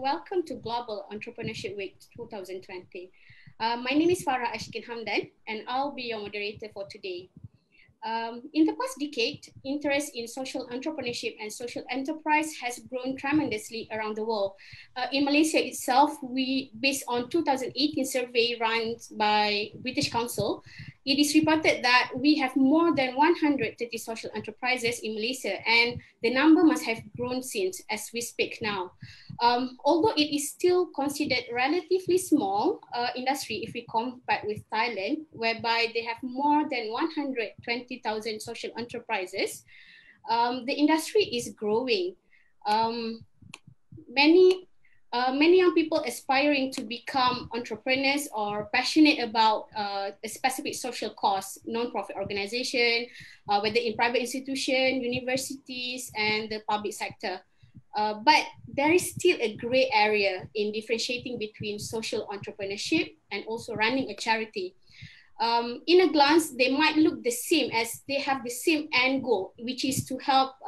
welcome to Global Entrepreneurship Week 2020. My name is Farah Asyiqin Hamdan and I'll be your moderator for today. In the past decade, interest in social entrepreneurship and social enterprise has grown tremendously around the world. In Malaysia itself, based on 2018 survey run by British Council, it is reported that we have more than 130 social enterprises in Malaysia, and the number must have grown since as we speak now. Although it is still considered relatively small industry if we compare with Thailand, whereby they have more than 120,000 social enterprises, the industry is growing. Many young people aspiring to become entrepreneurs or passionate about a specific social cause, non-profit organization, whether in private institution, universities, and the public sector. But there is still a gray area in differentiating between social entrepreneurship and also running a charity. In a glance, they might look the same as they have the same end goal, which is to help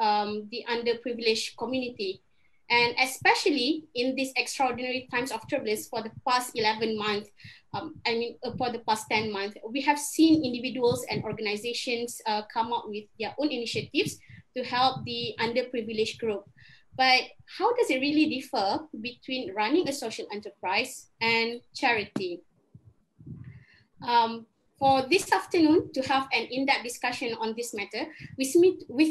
the underprivileged community. And especially in these extraordinary times of turbulence for the past 11 months, for the past 10 months, we have seen individuals and organizations come up with their own initiatives to help the underprivileged group. But how does it really differ between running a social enterprise and charity? For this afternoon, to have an in-depth discussion on this matter, with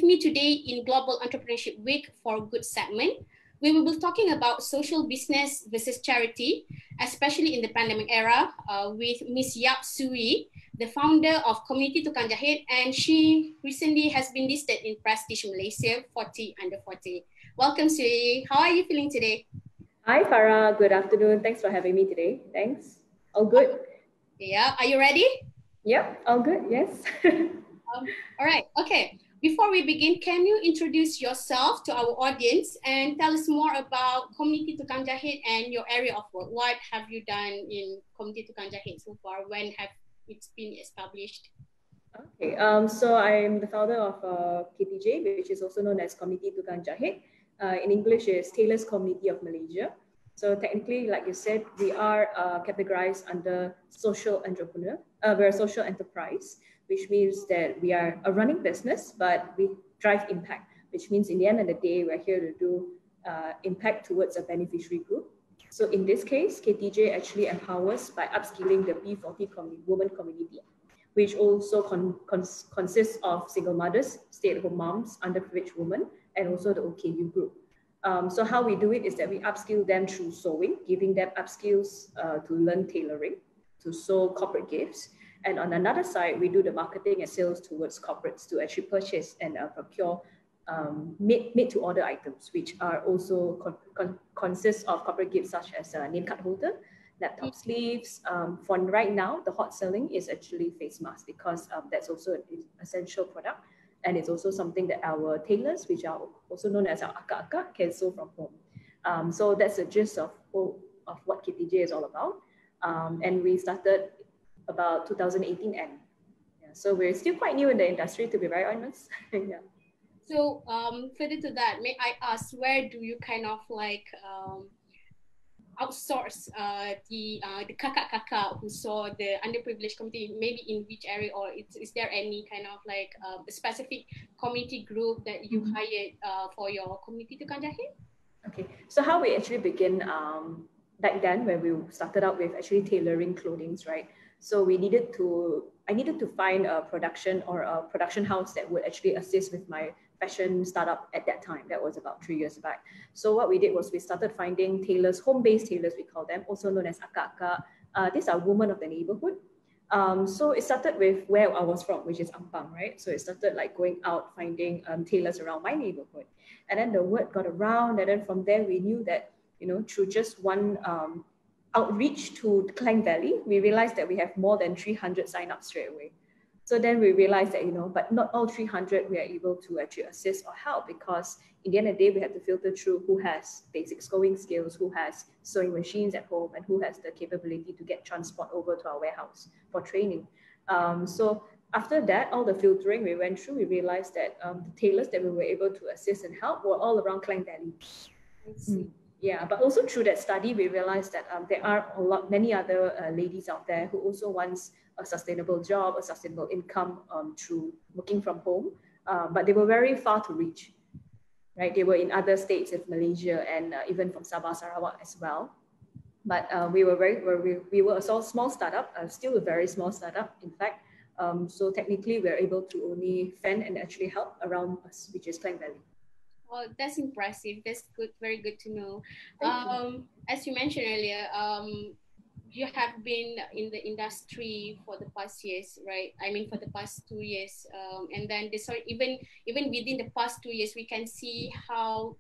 me today in Global Entrepreneurship Week for Good segment, we will be talking about social business versus charity, especially in the pandemic era, with Ms. Yap Sue Yii, the founder of Komuniti Tukang Jahit, and she recently has been listed in Prestige Malaysia 40 under 40. Welcome, Sue Yii. How are you feeling today? Hi, Farah. Good afternoon. Thanks for having me today. Thanks. All good? Yeah. Are you ready? Yep. All good. Yes. All right. Okay. Before we begin, can you introduce yourself to our audience and tell us more about Komuniti Tukang Jahit and your area of work? What have you done in Komuniti Tukang Jahit so far? When have it been established? Okay. So I'm the founder of KTJ, which is also known as Komuniti Tukang Jahit. In English, is Tailors Community of Malaysia. So technically, like you said, we are categorized under social entrepreneur. We're a social enterprise, which means that we are a running business, but we drive impact, which means in the end of the day, we're here to do impact towards a beneficiary group. So in this case, KTJ actually empowers by upskilling the B40 women community, which also consists of single mothers, stay-at-home moms, underprivileged women, and also the OKU group. So how we do it is that we upskill them through sewing, giving them upskills to learn tailoring, to sew corporate gifts. And on another side, we do the marketing and sales towards corporates to actually purchase and procure made-to-order items, which are also consist of corporate gifts such as a name card holder, laptop sleeves. For right now, the hot selling is actually face masks because that's also an essential product. And it's also something that our tailors, which are also known as our akak-akak, can sew from home. So that's the gist of what KTJ is all about. And we started about 2018 end. Yeah, so we're still quite new in the industry, to be very honest. Yeah. So further to that, may I ask, where do you kind of like outsource the kakak-kakak who saw the underprivileged community, maybe in which area, or is there any kind of like a specific community group that you hired for your Komuniti Tukang Jahit? Okay, so how we actually begin back then when we started out with actually tailoring clothing, right? So I needed to find a production or a production house that would actually assist with my fashion startup at that time. That was about 3 years back. So what we did was we started finding tailors, home-based tailors, we call them, also known as akak-akak. These are women of the neighborhood. So it started with where I was from, which is Ampang, right? So it started like going out, finding tailors around my neighborhood. And then the word got around, and then from there we knew that, you know, through just one outreach to Klang Valley, we realized that we have more than 300 sign-ups straight away. So then we realized that, you know, but not all 300 we are able to actually assist or help, because in the end of the day, we have to filter through who has basic sewing skills, who has sewing machines at home, and who has the capability to get transport over to our warehouse for training. So after that, all the filtering we went through, we realized that the tailors that we were able to assist and help were all around Klang Valley. I see. Yeah, but also through that study, we realized that there are many other ladies out there who also wants a sustainable job, a sustainable income through working from home, but they were very far to reach, right? They were in other states of Malaysia and even from Sabah, Sarawak as well. But we were a small startup, still a very small startup, in fact. So technically, we're able to only fend and actually help around us, which is Klang Valley. Oh, that's impressive. That's good. Very good to know. As you mentioned earlier, you have been in the industry for the past years, right? I mean, for the past 2 years, and then even within the past 2 years, we can see how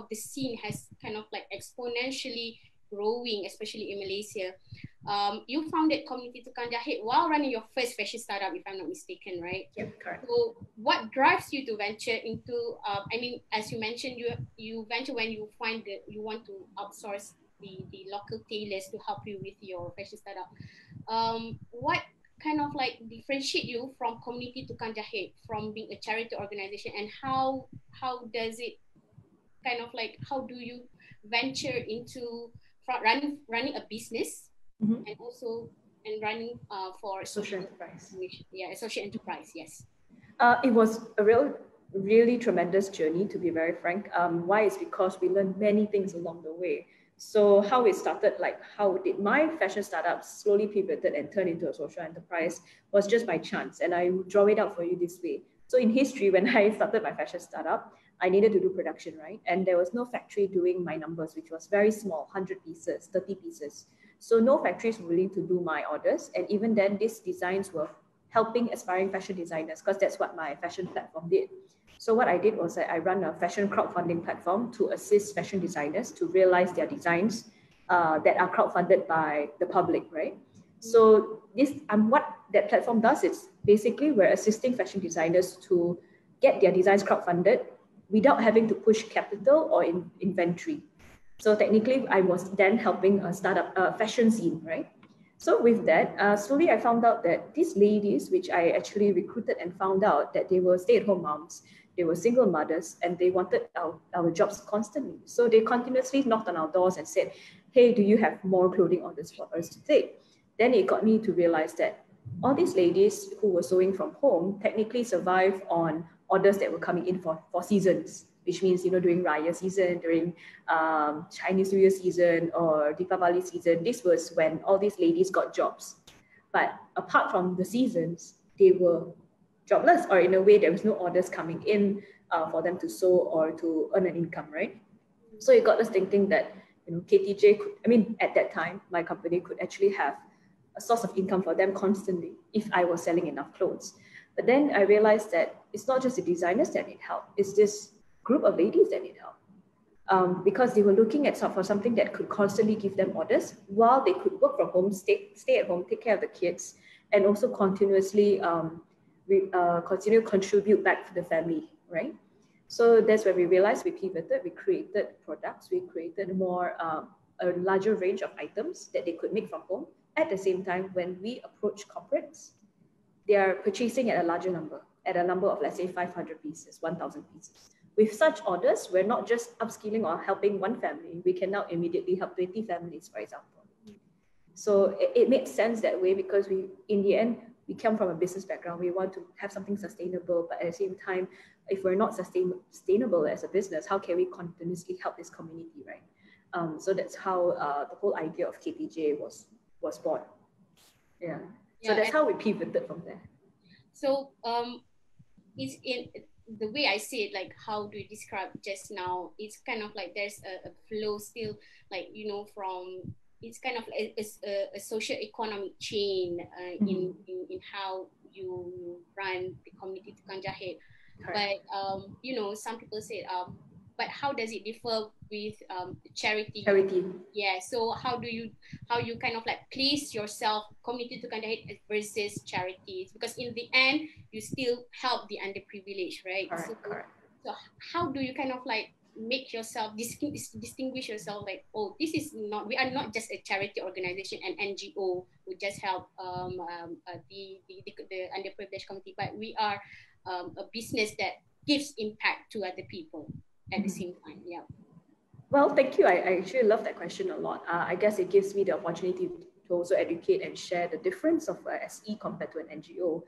the scene has kind of like exponentially growing, especially in Malaysia. You founded Komuniti Tukang Jahit while running your first fashion startup, if I'm not mistaken, right? Yep, correct. So, what drives you to venture into? I mean, as you mentioned, you venture when you find that you want to outsource the local tailors to help you with your fashion startup. What kind of like differentiate you from Komuniti Tukang Jahit from being a charity organization, and how does it kind of like, how do you venture into running a business and also running for social enterprise? Yeah, a social enterprise. Yes. It was a really tremendous journey, to be very frank. Why is because we learned many things along the way. So how it started, like how did my fashion startup slowly pivoted and turned into a social enterprise, was just by chance. And I draw it out for you this way. So in history, when I started my fashion startup, I needed to do production, right? And there was no factory doing my numbers, which was very small, 100 pieces, 30 pieces. So no factories were willing to do my orders. And even then, these designs were helping aspiring fashion designers, because that's what my fashion platform did. So what I did was I run a fashion crowdfunding platform to assist fashion designers to realize their designs that are crowdfunded by the public, right? So what that platform does is basically we're assisting fashion designers to get their designs crowdfunded without having to push capital or inventory. So technically, I was then helping a startup fashion scene, right? So with that, slowly I found out that these ladies, which I actually recruited and found out that they were stay-at-home moms, they were single mothers, and they wanted our jobs constantly. So they continuously knocked on our doors and said, hey, do you have more clothing orders for us to take? Then it got me to realize that all these ladies who were sewing from home technically survived on orders that were coming in for seasons, which means, during Raya season, during Chinese New Year season or Deepavali season. This was when all these ladies got jobs. But apart from the seasons, they were jobless, or in a way, there was no orders coming in for them to sew or to earn an income, right? So it got us thinking that, KTJ could, at that time, my company could actually have a source of income for them constantly if I was selling enough clothes. But then I realized that it's not just the designers that need help, it's this group of ladies that need help. Because they were looking at for something that could constantly give them orders while they could work from home, stay at home, take care of the kids, and also continuously continue to contribute back to the family, right? So that's where we realized we pivoted, we created products, we created more, a larger range of items that they could make from home. At the same time, when we approach corporates, they are purchasing at a number of, let's say, 500 pieces, 1,000 pieces. With such orders, we're not just upskilling or helping one family, we can now immediately help 20 families, for example. So it made sense that way, because in the end, we come from a business background. We want to have something sustainable, but at the same time, if we're not sustainable as a business, how can we continuously help this community, right? So that's how the whole idea of KTJ was born. Yeah. So that's how we pivoted from there. So it's in the way I see it, like how do you describe just now, it's kind of like there's a flow still, like, from, it's kind of a social economic chain in how you run the Komuniti Tukang Jahit. But some people say but how does it differ with charity? Yeah, so how you kind of like place yourself, Komuniti Tukang Jahit versus charities, because in the end you still help the underprivileged, right? Correct. So how do you kind of like make yourself distinguish yourself, like, oh, we are not just a charity organization, an NGO who just help the underprivileged community, but we are a business that gives impact to other people at the same time. Yeah. Well, thank you. I actually love that question a lot. I guess it gives me the opportunity to also educate and share the difference of SE compared to an NGO.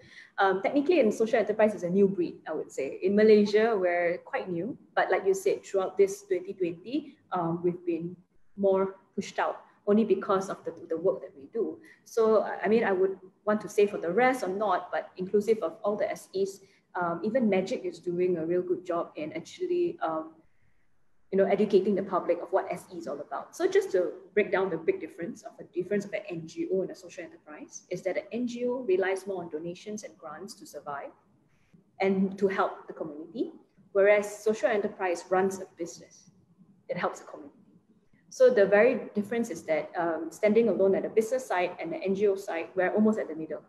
Technically, in social enterprise is a new breed, I would say. In Malaysia, we're quite new, but like you said, throughout this 2020, we've been more pushed out only because of the work that we do. So, I mean, I would want to say for the rest or not, but inclusive of all the SEs, even Magic is doing a real good job in actually educating the public of what SE is all about. So just to break down the big difference of an NGO and a social enterprise is that an NGO relies more on donations and grants to survive and to help the community, whereas social enterprise runs a business. It helps the community. So the very difference is that standing alone at the business side and the NGO side, we're almost at the middle.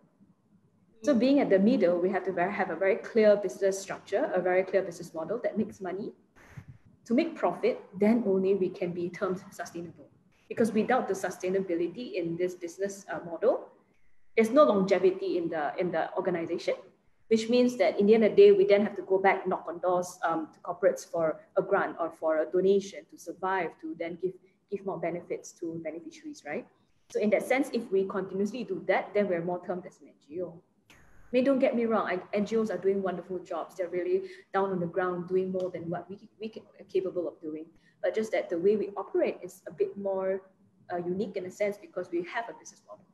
So being at the middle, we have to have a very clear business structure, a very clear business model that makes money. To make profit, then only we can be termed sustainable. Because without the sustainability in this business model, there's no longevity in the organization, which means that in the end of the day, we then have to go back, knock on doors to corporates for a grant or for a donation to survive, to then give more benefits to beneficiaries, right? So in that sense, if we continuously do that, then we're more termed as an NGO. I mean, don't get me wrong, NGOs are doing wonderful jobs. They're really down on the ground doing more than what we are capable of doing. But just that the way we operate is a bit more unique in a sense because we have a business model.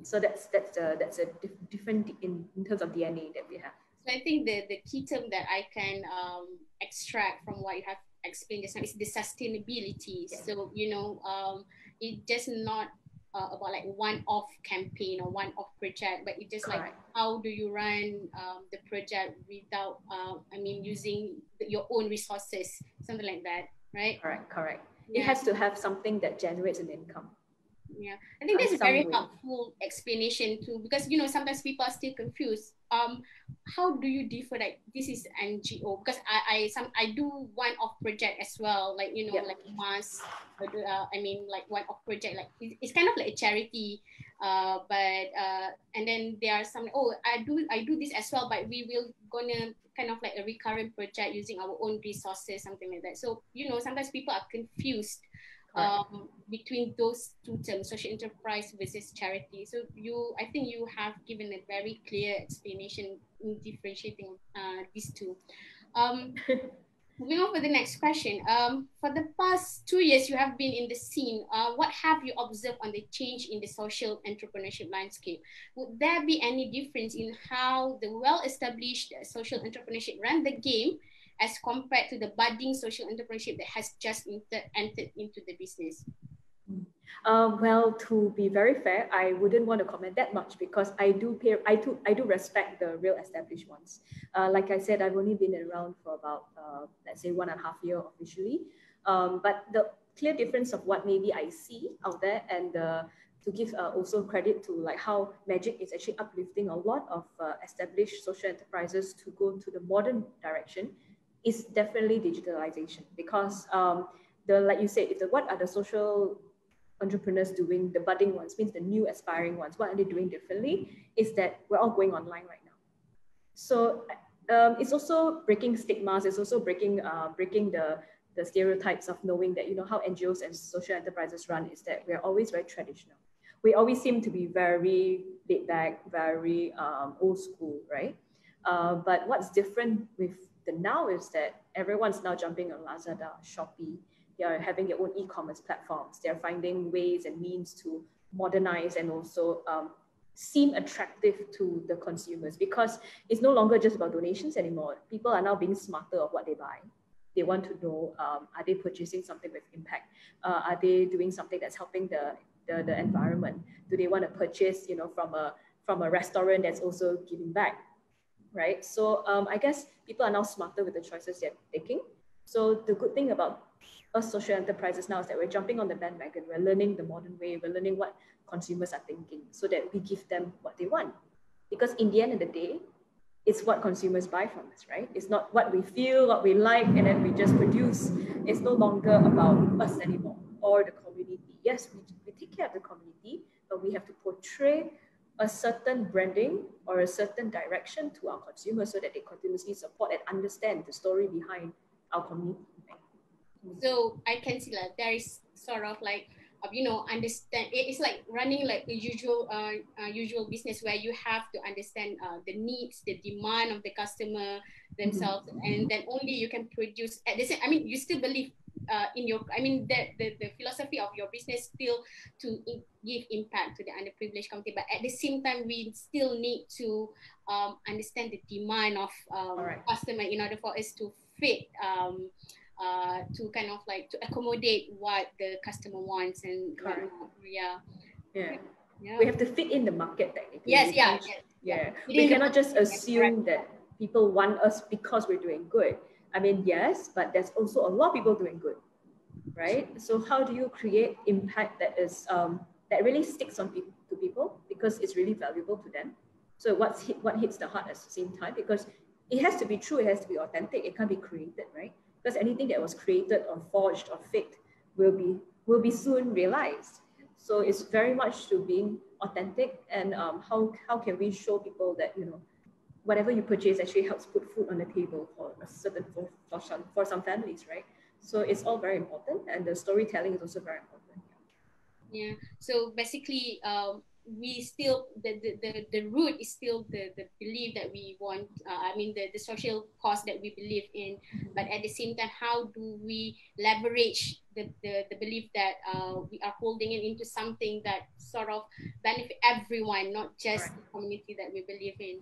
So that's a different in terms of DNA that we have. So I think the key term that I can extract from what you have explained just now is the sustainability. Yeah. So, it just not about like one-off campaign or one-off project, but it's just Correct. Like how do you run the project without, using your own resources, something like that, right? Correct. Yeah. It has to have something that generates an income. Yeah, I think that's a very helpful explanation too, because sometimes people are still confused. How do you differ? Like this is NGO because I do one-off project as well, like like mass, like one-off project, like it's kind of like a charity, and then there are some I do this as well, but we will gonna kind of like a recurrent project using our own resources, something like that. So sometimes people are confused. Between those two terms, social enterprise versus charity. So I think you have given a very clear explanation in differentiating these two. Moving on for the next question. For the past 2 years, you have been in the scene. What have you observed on the change in the social entrepreneurship landscape? Would there be any difference in how the well-established social entrepreneurship ran the game as compared to the budding social entrepreneurship that has just entered into the business? Well, to be very fair, I wouldn't want to comment that much because I do respect the real established ones. Like I said, I've only been around for about let's say 1.5 years officially. But the clear difference of what maybe I see out there and to give also credit to like how Magic is actually uplifting a lot of established social enterprises to go to the modern direction is definitely digitalization because like you said, what are the social entrepreneurs doing, the budding ones, means the new aspiring ones, what are they doing differently, is that we're all going online right now. So it's also breaking stigmas, it's also breaking the stereotypes of knowing that, how NGOs and social enterprises run is that we're always very traditional. We always seem to be very laid back, very old school, right? But what's different with the now is that everyone's now jumping on Lazada, Shopee. They are having their own e-commerce platforms. They're finding ways and means to modernize and also seem attractive to the consumers because it's no longer just about donations anymore. People are now being smarter of what they buy. They want to know, are they purchasing something with impact? Are they doing something that's helping the environment? Do they want to purchase, from a restaurant that's also giving back? Right? So I guess people are now smarter with the choices they're taking. So the good thing about us social enterprises now is that we're jumping on the bandwagon. We're learning the modern way. We're learning what consumers are thinking so that we give them what they want. Because in the end of the day, it's what consumers buy from us, right? It's not what we feel, what we like, and then we just produce. It's no longer about us anymore or the community. Yes, we take care of the community, but we have to portray a certain branding or a certain direction to our consumers so that they continuously support and understand the story behind our community. So I can see that there is sort of like, understand. It's like running like a usual business where you have to understand the needs, the demand of the customer themselves, and then only you can produce at the same. I mean, you still believe in your. I mean, the philosophy of your business still to give impact to the underprivileged community, but at the same time, we still need to understand the demand of customer in order for us to fit. To kind of like to accommodate what the customer wants and we have to fit in the market technically. We Within cannot just assume that people want us because we're doing good. I mean, yes, but there's also a lot of people doing good, right? So how do you create impact that is that really sticks on to people because it's really valuable to them? So what hits the heart at the same time, because it has to be true, it has to be authentic, it can't be created, right? Because anything that was created or forged or faked will be soon realized. So it's very much to being authentic, and how can we show people that, you know, whatever you purchase actually helps put food on the table for some families, right? So it's all very important, and the storytelling is also very important. Yeah. So basically, we still the root is still the belief that we want. I mean, the social cause that we believe in, but at the same time, how do we leverage the belief that we are holding it into something that sort of benefit everyone, not just the community that we believe in.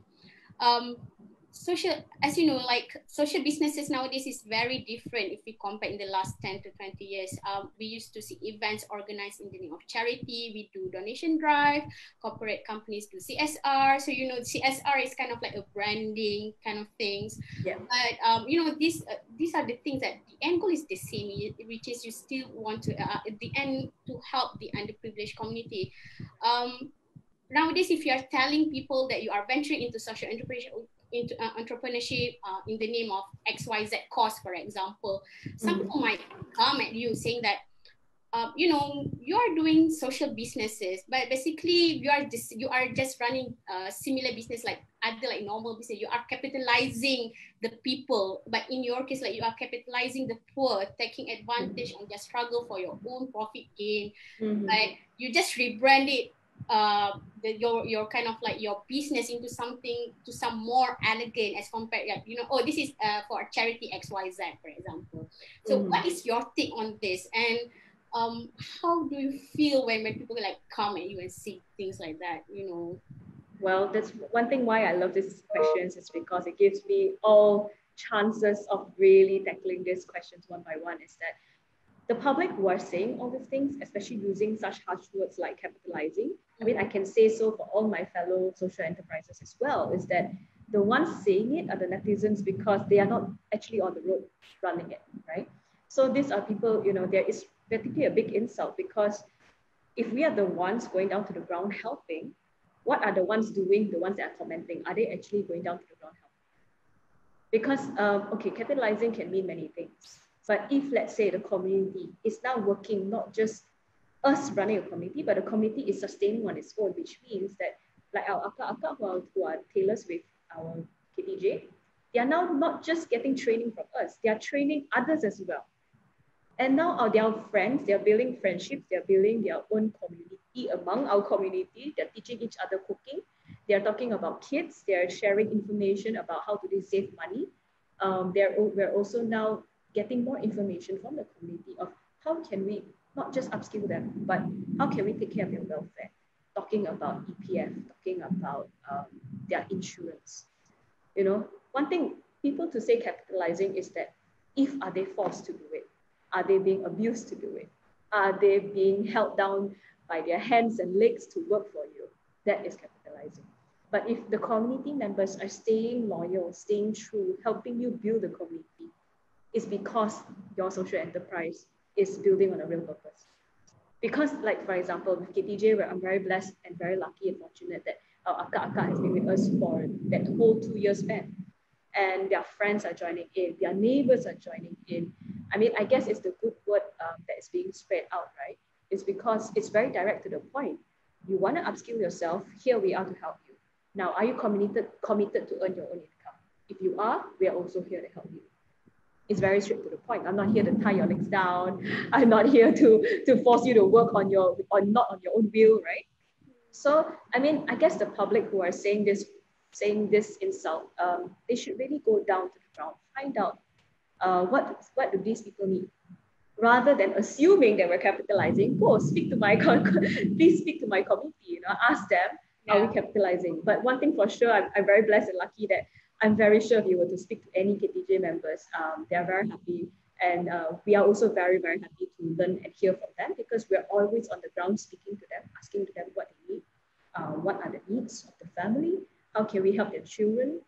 Social, as you know, like social businesses nowadays is very different if we compare in the last 10 to 20 years. We used to see events organized in the name of charity. We do donation drive, corporate companies do CSR. So, you know, CSR is kind of like a branding kind of things. Yeah. But, you know, these are the things that the end goal is the same, which is you still want to, at the end, to help the underprivileged community. Nowadays, if you are telling people that you are venturing into social entrepreneurship in the name of XYZ cause, for example, some people might come at you saying that, you know, you are doing social businesses, but basically you are just running similar business like other like normal business. You are capitalizing the people, but in your case, like you are capitalizing the poor, taking advantage on their struggle for your own profit gain. But you just rebrand it. Your kind of like your business into something to some more elegant as compared, you know, oh, this is for a charity XYZ, for example. So what is your take on this, and how do you feel when people like come at you and say things like that, you know? Well, that's one thing why I love these questions, is because it gives me all chances of really tackling these questions one by one. Is that the public who are saying all these things, especially using such harsh words like capitalizing, I mean, I can say so for all my fellow social enterprises as well, is that the ones saying it are the netizens, because they are not actually on the road running it, right? So these are people, you know, there is practically a big insult, because if we are the ones going down to the ground helping, what are the ones doing, the ones that are commenting? Are they actually going down to the ground helping? Because, okay, capitalizing can mean many things. But if, let's say, the community is now working, not just us running a community, but the community is sustaining on its own, which means that like our Akka who are tailors with our KTJ, they are now not just getting training from us, they are training others as well. And now they are friends, they're building friendships, they're building their own community among our community, they're teaching each other cooking, they're talking about kids, they're sharing information about how to save money. We're also now getting more information from the community of how can we not just upskill them, but how can we take care of their welfare? Talking about EPF, talking about their insurance. You know, one thing people to say capitalizing is that are they forced to do it? Are they being abused to do it? Are they being held down by their hands and legs to work for you? That is capitalizing. But if the community members are staying loyal, staying true, helping you build the community, it's because your social enterprise is building on a real purpose. Because, like, for example, with KTJ, where I'm very blessed and very lucky and fortunate that our Akka has been with us for that whole 2 year span. And their friends are joining in, their neighbors are joining in. I mean, I guess it's the good word that is being spread out, right? It's because it's very direct to the point. You want to upskill yourself, here we are to help you. Now, are you committed to earn your own income? If you are, we are also here to help you. It's very straight to the point. I'm not here to tie your legs down. I'm not here to force you to work on not on your own will, right? So, I mean, I guess the public who are saying this insult, they should really go down to the ground, find out what do these people need, rather than assuming that we're capitalizing. Go speak to my please speak to my committee. Ask them, are we capitalizing? But one thing for sure, I'm very blessed and lucky that I'm very sure if you were to speak to any KTJ members, they're very happy. And we are also very, very happy to learn and hear from them, because we're always on the ground speaking to them, asking to them what they need, what are the needs of the family, how can we help their children.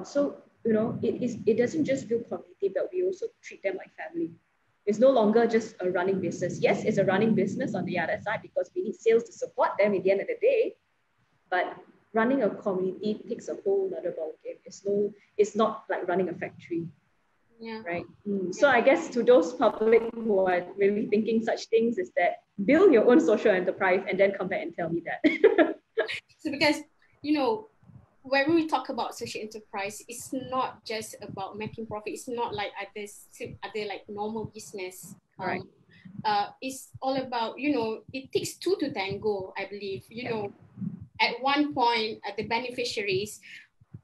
So, it doesn't just build community, but we also treat them like family. It's no longer just a running business. Yes, it's a running business on the other side, because we need sales to support them at the end of the day. But running a community takes a whole other ballgame. It's not like running a factory. Yeah. Right. So I guess to those public who are really thinking such things, is that build your own social enterprise and then come back and tell me that. So because, when we talk about social enterprise, it's not just about making profit. It's not like other like normal business. Right. It's all about, it takes two to tango, I believe. At one point, the beneficiaries,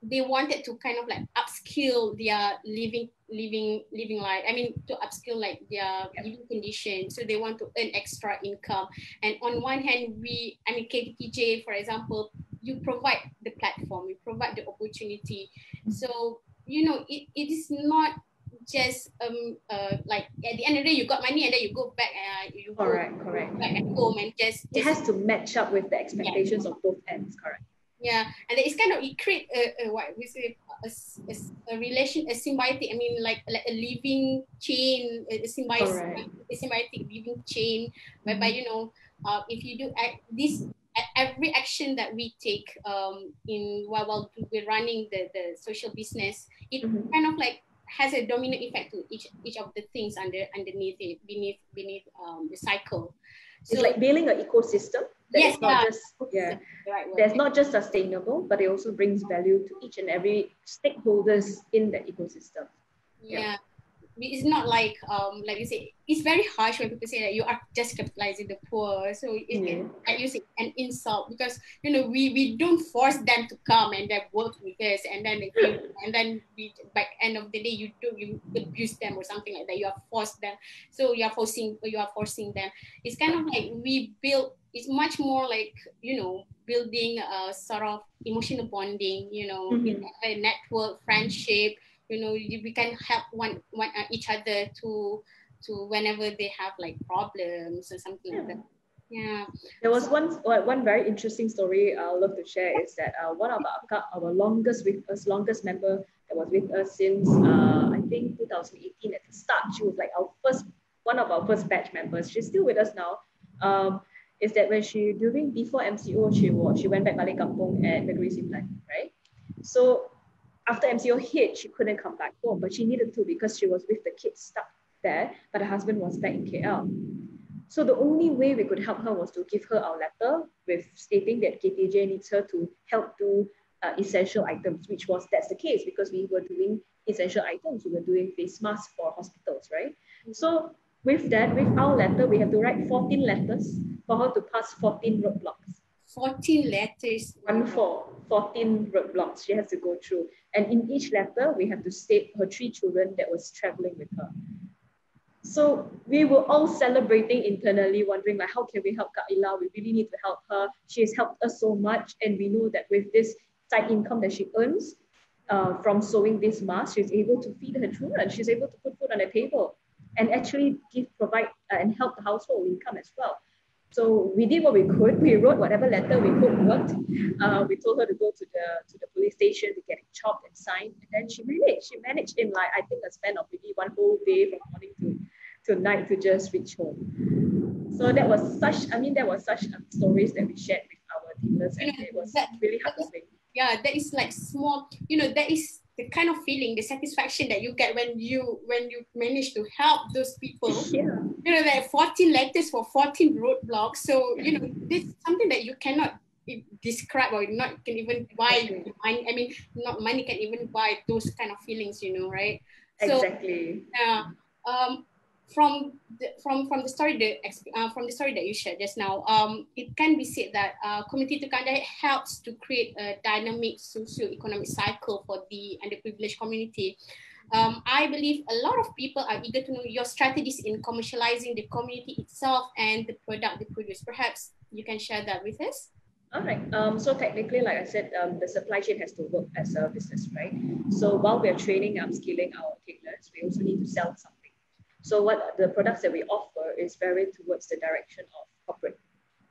they wanted to kind of like upskill their living life. I mean, to upskill like their living condition. So they want to earn extra income. And on one hand, KTJ, for example, you provide the platform, you provide the opportunity. So, it is not just like at the end of the day, you got money and then you go back correct. back at home and just it has to match up with the expectations of both ends, correct? Yeah, and it's kind of, it create a relation, a symbiotic. I mean, like a living chain, a symbiotic living chain, whereby if you do every action that we take while we're running the social business, it kind of like has a dominant effect to each of the things underneath it, beneath the cycle. So, it's like building an ecosystem that's not just sustainable, but it also brings value to each and every stakeholders in the ecosystem. Yeah. It's not like you say, it's very harsh when people say that you are just capitalizing the poor. So like you say, an insult, because we don't force them to come and then work with us, and then by end of the day you abuse them or something like that. You are forced them, so you are forcing them. It's kind of like it's much more like building a sort of emotional bonding, a network, friendship. We can help one each other to whenever they have like problems or something like that. Yeah. There was one very interesting story I'll love to share, is that one of our longest member that was with us since I think 2018 at the start. She was like one of our first batch members. She's still with us now. Is that when before MCO she went back balik kampung at Negeri Sembilan, right? So after MCO hit, she couldn't come back home, but she needed to, because she was with the kids stuck there, but her husband was back in KL. So the only way we could help her was to give her our letter with stating that KTJ needs her to help do essential items, that's the case, because we were doing essential items. We were doing face masks for hospitals, right? So with our letter, we have to write 14 letters for her to pass 14 roadblocks. 14 letters. 14 roadblocks she has to go through. And in each letter, we have to state her 3 children that was traveling with her. So we were all celebrating internally, wondering like, how can we help Kak Ila? We really need to help her. She has helped us so much. And we know that with this side income that she earns from sewing this mask, she's able to feed her children. She's able to put food on the table and actually provide and help the household income as well. So we did what we could. We wrote whatever letter we could worked. We told her to go to the police station to get it chopped and signed. And then she managed in like, I think, a span of maybe one whole day from morning to night to just reach home. So that was such stories that we shared with our dealers, and it was really heartwarming. Yeah, that is like small, that is the kind of feeling, the satisfaction that you get when you manage to help those people. Yeah. Like 14 letters for 14 roadblocks. So, this is something that you cannot describe, or not can even buy. I mean, not money can even buy those kind of feelings, right? So, Exactly. from the story that you shared just now, it can be said that Komuniti Tukang Jahit helps to create a dynamic socio-economic cycle for the underprivileged community. I believe a lot of people are eager to know your strategies in commercializing the community itself and the product they produce. Perhaps you can share that with us. All right. So technically, like I said, the supply chain has to work as a business, right? So while we're training, upskilling our tailors, we also need to sell something. So what the products that we offer is very towards the direction of corporate,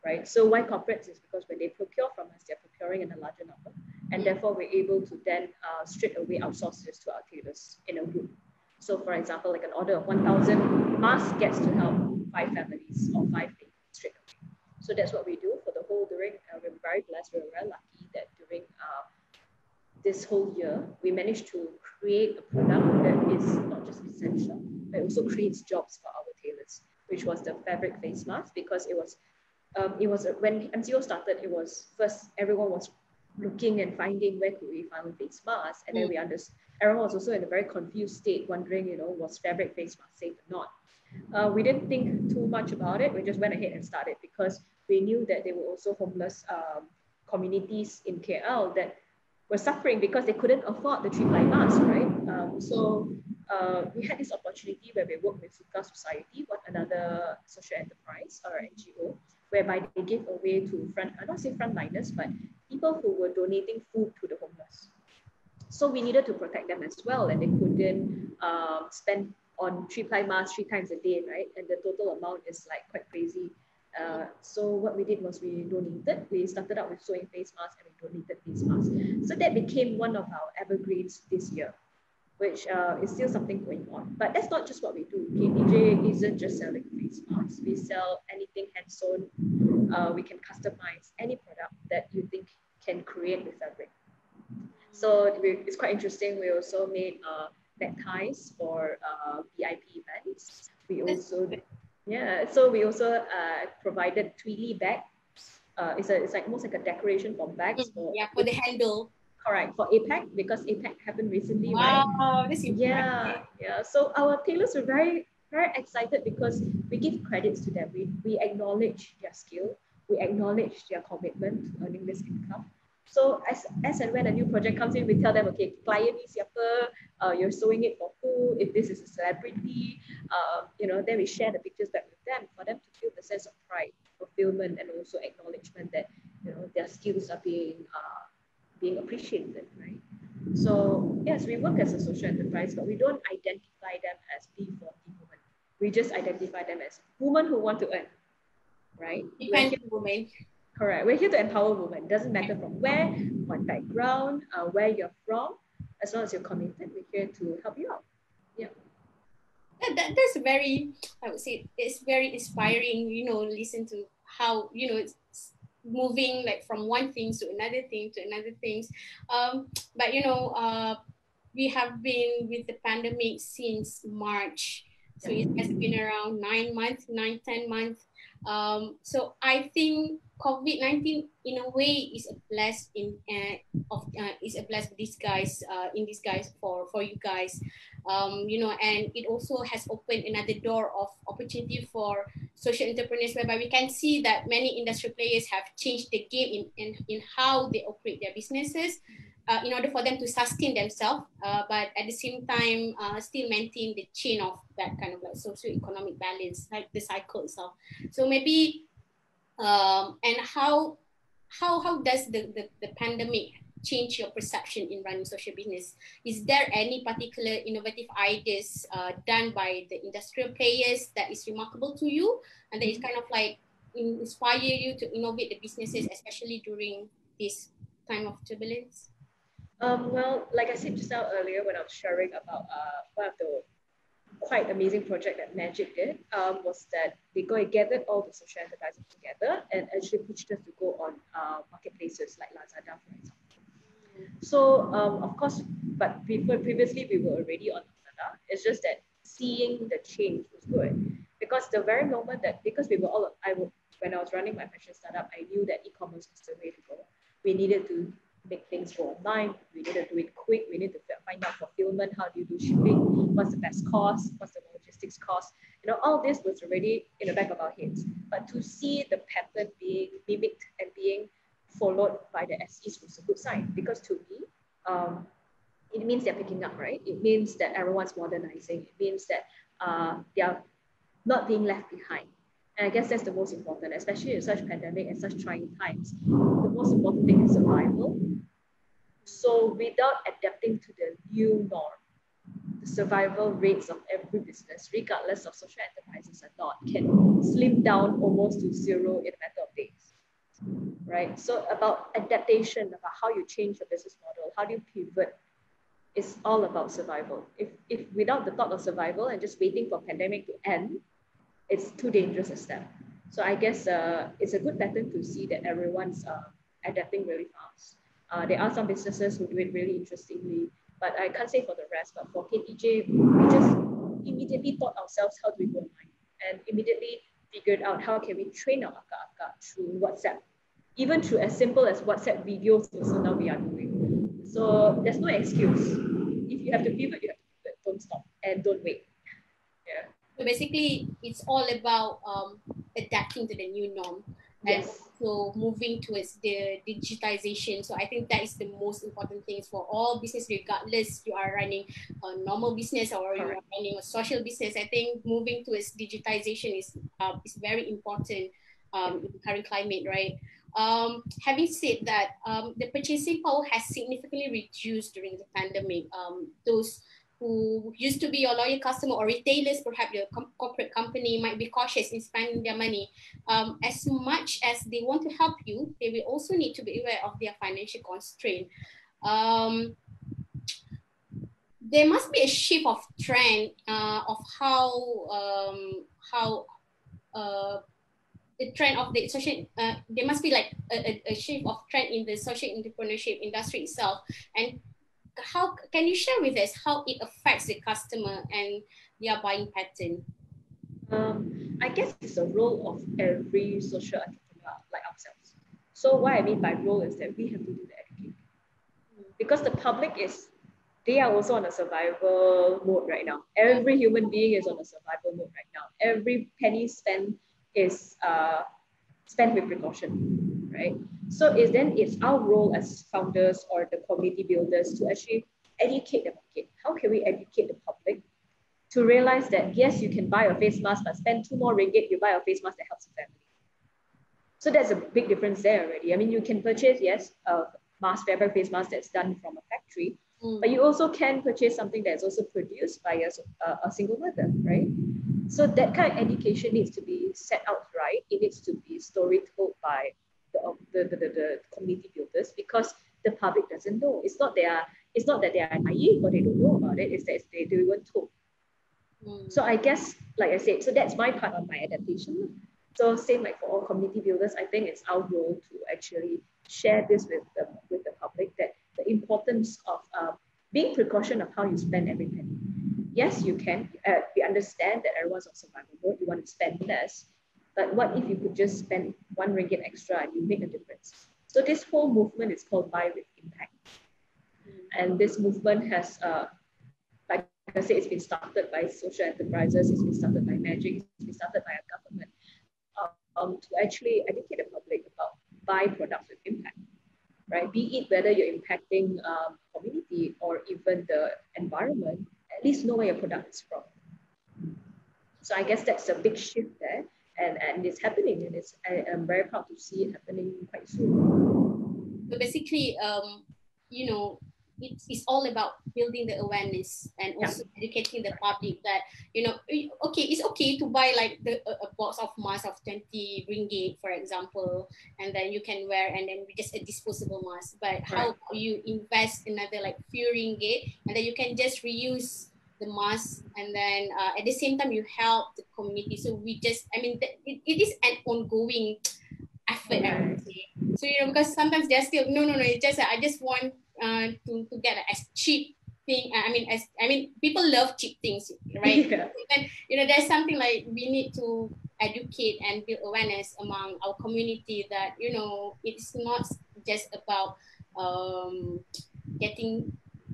right? So why corporates is because when they procure from us, they're procuring in a larger number, and therefore we're able to then straight away outsource this to our tailors in a group. So for example, like an order of 1,000 masks gets to help 5 families or 5 people straight away. So that's what we do for the whole during, we're very blessed, we're very lucky that during this whole year, we managed to create a product that is not just essential, but also creates jobs for our tailors, which was the fabric face mask, because it was when MCO started, it was first everyone was looking and finding where could we find face masks, and then we understood everyone was also in a very confused state, wondering, was fabric face mask safe or not? We didn't think too much about it. We just went ahead and started because we knew that there were also homeless communities in KL that were suffering because they couldn't afford the three-ply mask, right? So we had this opportunity where we worked with Suka Society, another social enterprise or NGO, whereby they gave away to I don't say frontliners, but people who were donating food to the homeless. So we needed to protect them as well, and they couldn't spend on three-ply masks 3 times a day, right? And the total amount is like quite crazy. So what we did was we started out with sewing face masks and we donated face masks. So that became one of our evergreens this year, which is still something going on. But that's not just what we do. KTJ isn't just selling face masks. We sell anything hand sewn. We can customize any product that you think can create with fabric. So it's quite interesting. We also made neckties for VIP events. We also provided Tweely bags. It's like almost like a decoration for bags. For the handle. Correct, for APEC, because APEC happened recently, right? Wow, this is yeah. So our tailors were very, very excited because we give credits to them. We acknowledge their skill. We acknowledge their commitment to earning this income. So as and when a new project comes in, we tell them, okay, client ni siapa, you're sewing it for who, if this is a celebrity, then we share the pictures back with them for them to feel the sense of pride, fulfillment, and also acknowledgement that their skills are being appreciated, right? So yes, we work as a social enterprise, but we don't identify them as B40 women. We just identify them as women who want to earn, right? Women. Correct. We're here to empower women. Doesn't matter from where, what background, where you're from. As long as you're committed, we're here to help you out. Yeah. That's very, I would say, it's very inspiring. Listen to how it's moving like from one thing to another thing to another things. But we have been with the pandemic since March. So it has been around 9 months, 10 months. So I think COVID-19 in a way is a blessed disguise in disguise for you guys. And it also has opened another door of opportunity for social entrepreneurs, whereby we can see that many industry players have changed the game in how they operate their businesses. In order for them to sustain themselves, but at the same time still maintain the chain of that kind of like socio-economic balance, like the cycle itself. So maybe, and how does the pandemic change your perception in running social business? Is there any particular innovative ideas done by the industrial players that is remarkable to you and that is kind of like inspire you to innovate the businesses, especially during this time of turbulence? Well, like I said just now earlier when I was sharing about one of the quite amazing project that Magic did, was that they gathered all the social enterprises together and actually pushed us to go on marketplaces like Lazada, for example. So, of course, but previously we were already on Lazada. It's just that seeing the change was good because the very moment that, because we were all, when I was running my fashion startup, I knew that e-commerce was the way to go. We needed to make things go online. We need to do it quick. We need to find out fulfillment. How do you do shipping? What's the best cost? What's the logistics cost? All this was already in the back of our heads. But to see the pattern being mimicked and being followed by the SEs was a good sign, because to me, it means they're picking up, right? It means that everyone's modernizing. It means that they are not being left behind. And I guess that's the most important, especially in such pandemic and such trying times. The most important thing is survival. So without adapting to the new norm, the survival rates of every business, regardless of social enterprises or not, can slim down almost to zero in a matter of days, right? So about adaptation, about how you change your business model, how do you pivot, it's all about survival. If without the thought of survival and just waiting for pandemic to end, it's too dangerous a step. So I guess it's a good pattern to see that everyone's adapting really fast. There are some businesses who do it really interestingly, but I can't say for the rest. But for KTJ, we just immediately thought ourselves, how do we go online? And immediately figured out how can we train our aka through WhatsApp, even through as simple as WhatsApp videos. Also now we are doing. So there's no excuse. If you have to pivot, you have to pivot. Don't stop and don't wait. Yeah. So basically, it's all about adapting to the new norm. And Yes. so moving towards the digitization. So I think that is the most important thing for all business, regardless you are running a normal business or you are running a social business. I think moving towards digitization is very important in the current climate, right? Having said that, the purchasing power has significantly reduced during the pandemic. Those who used to be your loyal customer or retailers, perhaps your corporate company, might be cautious in spending their money. As much as they want to help you, they will also need to be aware of their financial constraint. There must be a shift of trend of how the trend of the social, there must be like a shift of trend in the social entrepreneurship industry itself. And how can you share with us how it affects the customer and their buying pattern? I guess it's a role of every social entrepreneur like ourselves. So what I mean by role is that we have to do the education. Because the public they are also on a survival mode right now. Every human being is on a survival mode right now. Every penny spent is spent with precaution, right? So it's our role as founders or the community builders to actually educate the market. How can we educate the public to realize that, yes, you can buy a face mask, but spend 2 more ringgit, you buy a face mask that helps your family. So there's a big difference there already. I mean, you can purchase, yes, a mask, fabric face mask that's done from a factory, but you also can purchase something that's also produced by a single mother, right? So that kind of education needs to be set out right. It needs to be story told by the community builders, because the public doesn't know. It's not that they are naive or they don't know about it. It's that they weren't told. So I guess, like I said, so that's my part of my adaptation. So same like for all community builders, I think it's our role to actually share this with the public, that the importance of being precaution of how you spend every penny. Yes, you can. We understand that everyone's on survival mode. You want to spend less, but what if you could just spend 1 ringgit extra and you make a difference? So this whole movement is called Buy with Impact, and this movement has, like I said, it's been started by social enterprises. It's been started by Magic. It's been started by a government to actually educate the public about buy products with impact, right? Be it whether you're impacting community or even the environment, at least know where your product is from. So I guess that's a big shift there, and it's happening, and I'm very proud to see it happening quite soon. So basically, it's all about building the awareness and also educating the public that, okay, it's okay to buy like a box of mask of 20 ringgit, for example, and then you can wear, and then just a disposable mask. But how you invest another like few ringgit, and then you can just reuse the mask, and then at the same time you help the community. So it is an ongoing effort, I would say. So because sometimes they're still no, it's just I just want to get as cheap thing. People love cheap things, right? Yeah. And there's something like we need to educate and build awareness among our community that it's not just about getting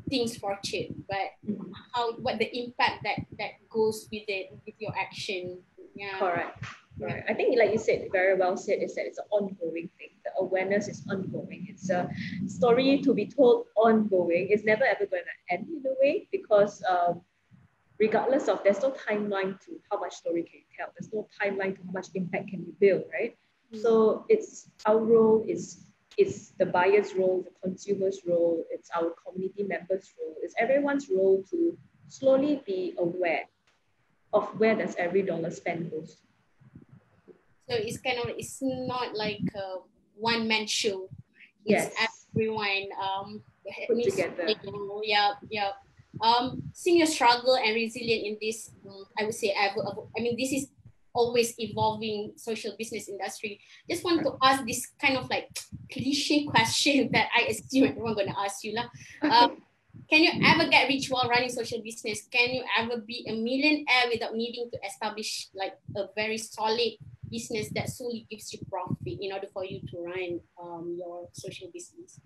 things for cheap, but what the impact that goes with it, with your action. Yeah. Correct. Right. I think, like you said, very well said, is that it's an ongoing thing. The awareness is ongoing. It's a story to be told ongoing. It's never ever going to end in a way, because regardless of, there's no timeline to how much story can you tell. There's no timeline to how much impact can you build, right? So it's our role, it's the buyer's role, the consumer's role, it's our community members' role, it's everyone's role to slowly be aware of where does every dollar spent goes. So it's kind of, it's not like a one-man show. Yes. It's everyone Put together. Yeah. Seeing your struggle and resilient in this, I would say, this is always evolving social business industry. Just want to ask this kind of like cliche question that I assume everyone's going to ask you. Can you ever get rich while running social business? Can you ever be a millionaire without needing to establish like a very solid business that solely gives you profit in order for you to run your social business?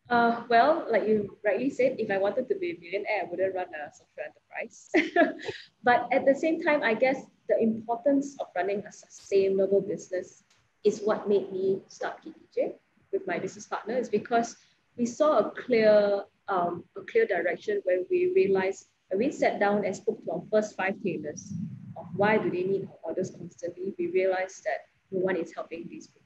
Well, like you rightly said, if I wanted to be a millionaire, I wouldn't run a software enterprise. But at the same time, I guess the importance of running a sustainable business is what made me start KTJ with my business partner, is because we saw a clear direction when we realized, when we sat down and spoke to our first 5 tailors of why do they need our orders constantly, we realized that no one is helping these people.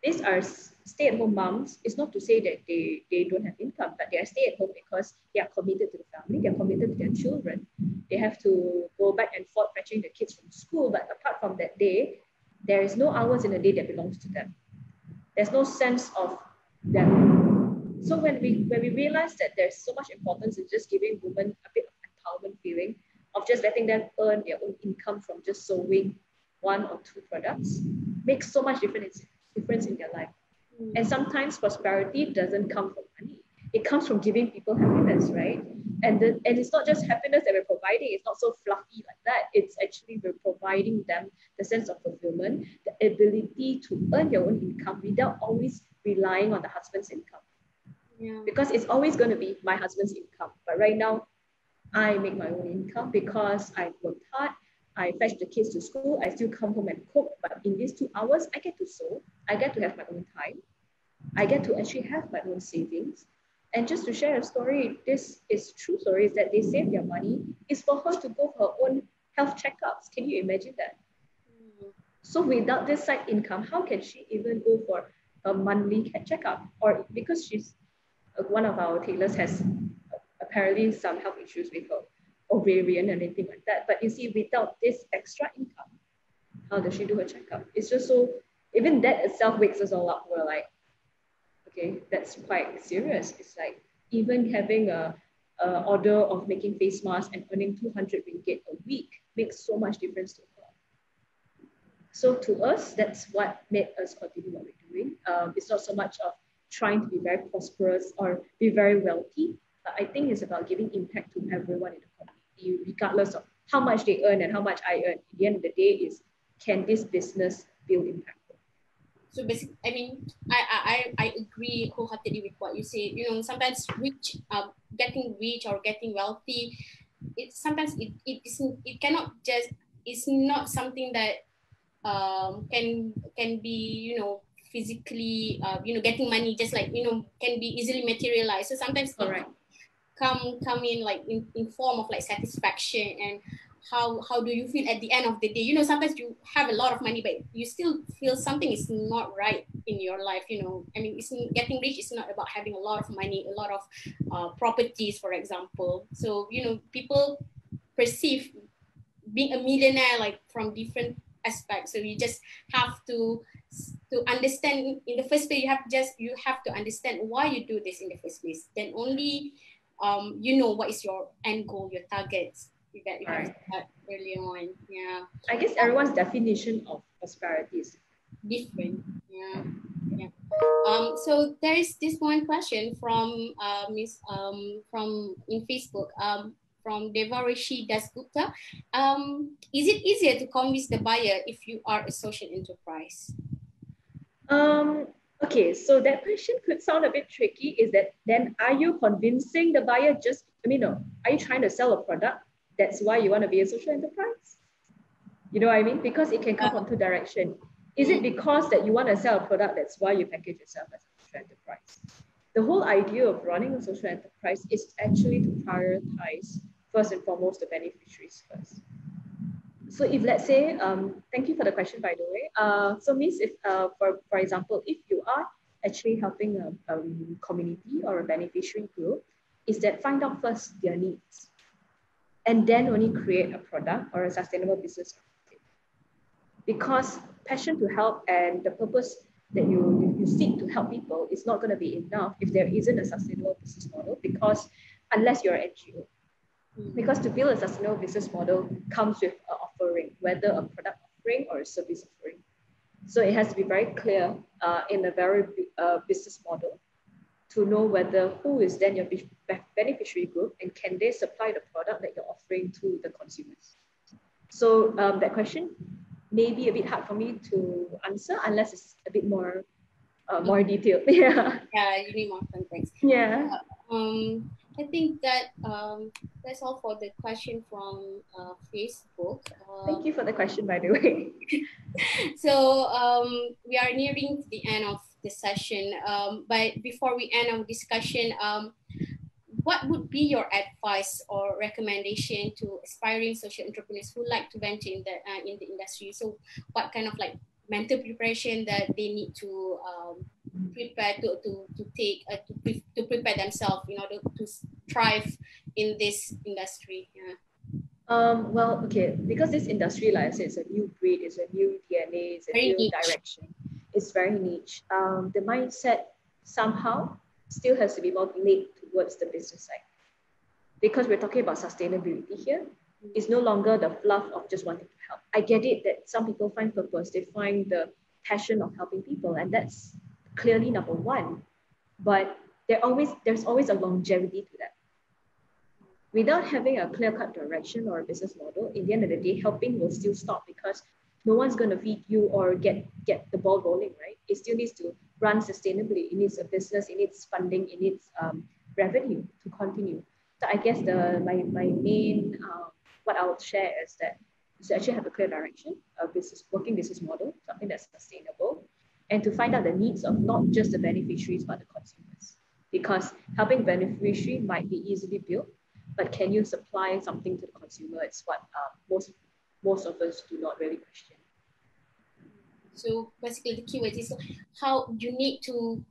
These are stay-at-home moms. It's not to say that they don't have income, but they are stay-at-home because they are committed to the family, they are committed to their children. They have to go back and forth fetching the kids from school, but apart from that day, there is no hours in a day that belongs to them. There's no sense of them. So when we realize that there's so much importance in just giving women a bit of empowerment feeling, of just letting them earn their own income from just sewing 1 or 2 products, makes so much difference in their life. And sometimes prosperity doesn't come from money. It comes from giving people happiness, right? And it's not just happiness that we're providing. It's not so fluffy like that. It's actually we're providing them the sense of fulfillment, the ability to earn your own income without always relying on the husband's income. Yeah. Because it's always going to be my husband's income. But right now, I make my own income because I worked hard. I fetch the kids to school. I still come home and cook. But in these 2 hours, I get to sew. I get to have my own time. I get to actually have my own savings. And just to share a story, this is true stories that they save their money is for her to go for her own health checkups. Can you imagine that? So without this side income, how can she even go for a monthly checkup? Or because she's one of our tailors has apparently some health issues with her ovarian and anything like that. But you see, without this extra income, how does she do her checkup? It's just so, even that itself wakes us all up. We're like, okay, that's quite serious. It's like even having a order of making face masks and earning 200 ringgit a week makes so much difference to her. So to us, that's what made us continue what we're doing. It's not so much of trying to be very prosperous or be very wealthy, but I think it's about giving impact to everyone in the community, regardless of how much they earn and how much I earn. At the end of the day is, can this business build impact? So basically, I mean, I agree wholeheartedly with what you say. You know, sometimes getting rich or getting wealthy, it cannot just, it's not something that can be, you know, physically, you know, getting money just like, you know, can be easily materialized. So sometimes it come in like in form of like satisfaction, and how do you feel at the end of the day? You know, sometimes you have a lot of money, but you still feel something is not right in your life. You know, I mean, getting rich is not about having a lot of money, a lot of properties, for example. So, you know, people perceive being a millionaire like from different aspects. So you just have to understand in the first place. You have to understand why you do this in the first place. Then only you know what is your end goal, your targets. That you have that early on. Yeah. I guess everyone's definition of prosperity is different. Yeah. Yeah. So there is this one question from from in Facebook from Devarishi Dasgupta. Is it easier to convince the buyer if you are a social enterprise? Okay, so that question could sound a bit tricky. Is that then are you convincing the buyer just, I mean, no, are you trying to sell a product? That's why you want to be a social enterprise? You know what I mean? Because it can come from two directions. Is it because that you want to sell a product, that's why you package yourself as a social enterprise? The whole idea of running a social enterprise is actually to prioritize, first and foremost, the beneficiaries first. So if let's say, thank you for the question, by the way. So Miss, if for example, if you are actually helping a community or a beneficiary group, is that find out first their needs, and then only create a product or a sustainable business. Because passion to help and the purpose that you seek to help people is not going to be enough if there isn't a sustainable business model, because unless you're an NGO. Because to build a sustainable business model comes with an offering, whether a product offering or a service offering. So it has to be very clear in a very business model to know whether who is then your beneficiary group and can they supply the product that you're offering to the consumers. So that question may be a bit hard for me to answer unless it's a bit more detailed. Yeah. Yeah, you need more context. Yeah. I think that that's all for the question from Facebook. Thank you for the question, by the way. So we are nearing the end of the session. But before we end our discussion, what would be your advice or recommendation to aspiring social entrepreneurs who like to venture in the industry? So what kind of like mental preparation that they need to prepare to prepare themselves in order to thrive in this industry? Yeah. Well, okay, because this industry, like I said, it's a new breed, it's a new DNA, it's a Very new niche direction. It's very niche. The mindset somehow still has to be more linked towards the business side. Because we're talking about sustainability here, it's no longer the fluff of just wanting to help. I get it that some people find purpose, they find the passion of helping people, and that's clearly number one. But there's always a longevity to that. Without having a clear-cut direction or a business model, in the end of the day, helping will still stop because no one's going to feed you or get the ball rolling, right? It still needs to run sustainably. It needs a business, it needs funding, it needs revenue to continue. So I guess my main, what I would share is that to actually have a clear direction, a working business model, something that's sustainable, and to find out the needs of not just the beneficiaries, but the consumers. Because helping beneficiary might be easily built, but can you supply something to the consumer? It's what most of us do not really question. So basically the keyword is how you need to,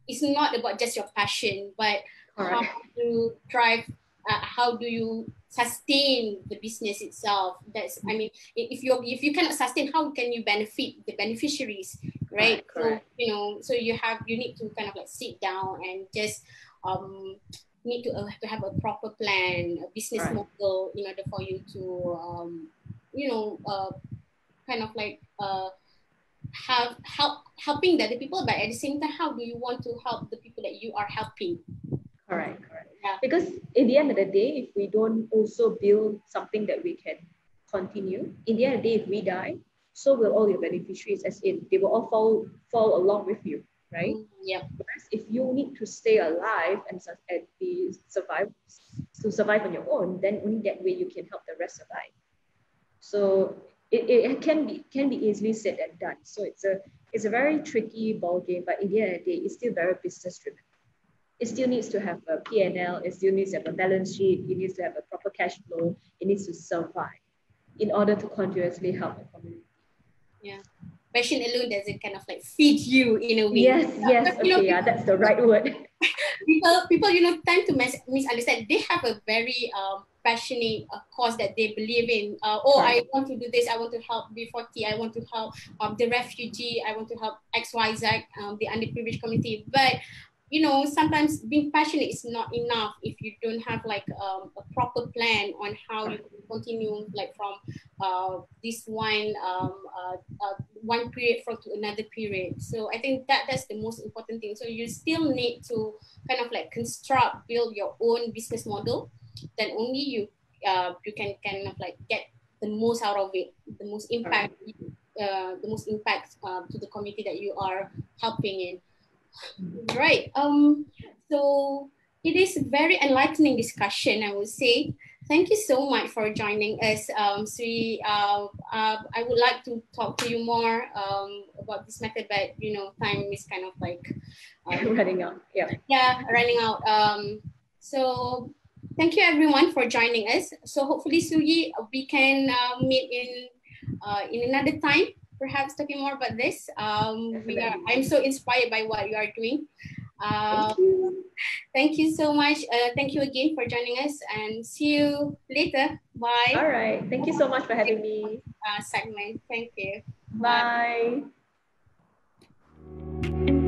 it's not about just your passion, but Correct. how to drive, how do you sustain the business itself? That's, I mean, if you cannot sustain, how can you benefit the beneficiaries, right? Correct. So you need to kind of like sit down and just need to have a proper plan, a business model in order for you to kind of like helping the other people, but at the same time, how do you want to help the people that you are helping? Correct. Yeah. Because in the end of the day, if we don't also build something that we can continue, in the end of the day, if we die, so will all your beneficiaries, as in they will all fall along with you, right? Yeah. Whereas if you need to stay alive and survive on your own, then only that way you can help the rest survive. So it can be easily said and done. So it's a very tricky ball game, but in the end of the day, it's still very business driven. It still needs to have a P&L, it still needs to have a balance sheet, it needs to have a proper cash flow, it needs to survive in order to continuously help the community. Yeah. Passion alone doesn't kind of like feed you in a way. Yes, okay, yeah, that's the right word. People, tend to misunderstand. They have a very passionate cause that they believe in. I want to do this. I want to help B40. I want to help the refugee. I want to help XYZ, the underprivileged community. But sometimes being passionate is not enough if you don't have like a proper plan on how you continue like from this one period to another period. So I think that's the most important thing. So you still need to kind of like build your own business model. Then only you can kind of like get the most out of it, the most impact to the community that you are helping in. Right. So it is a very enlightening discussion, I would say. Thank you so much for joining us, Sri. I would like to talk to you more about this method, but you know, time is kind of like running out. Yeah. Yeah, running out. So thank you everyone for joining us. So hopefully, Suyi, we can meet in another time, perhaps talking more about this. I'm so inspired by what you are doing. Thank you. Thank you so much. Thank you again for joining us, and see you later. Bye. All right. Thank you so much for having me. Segment. Thank you. Bye. Bye.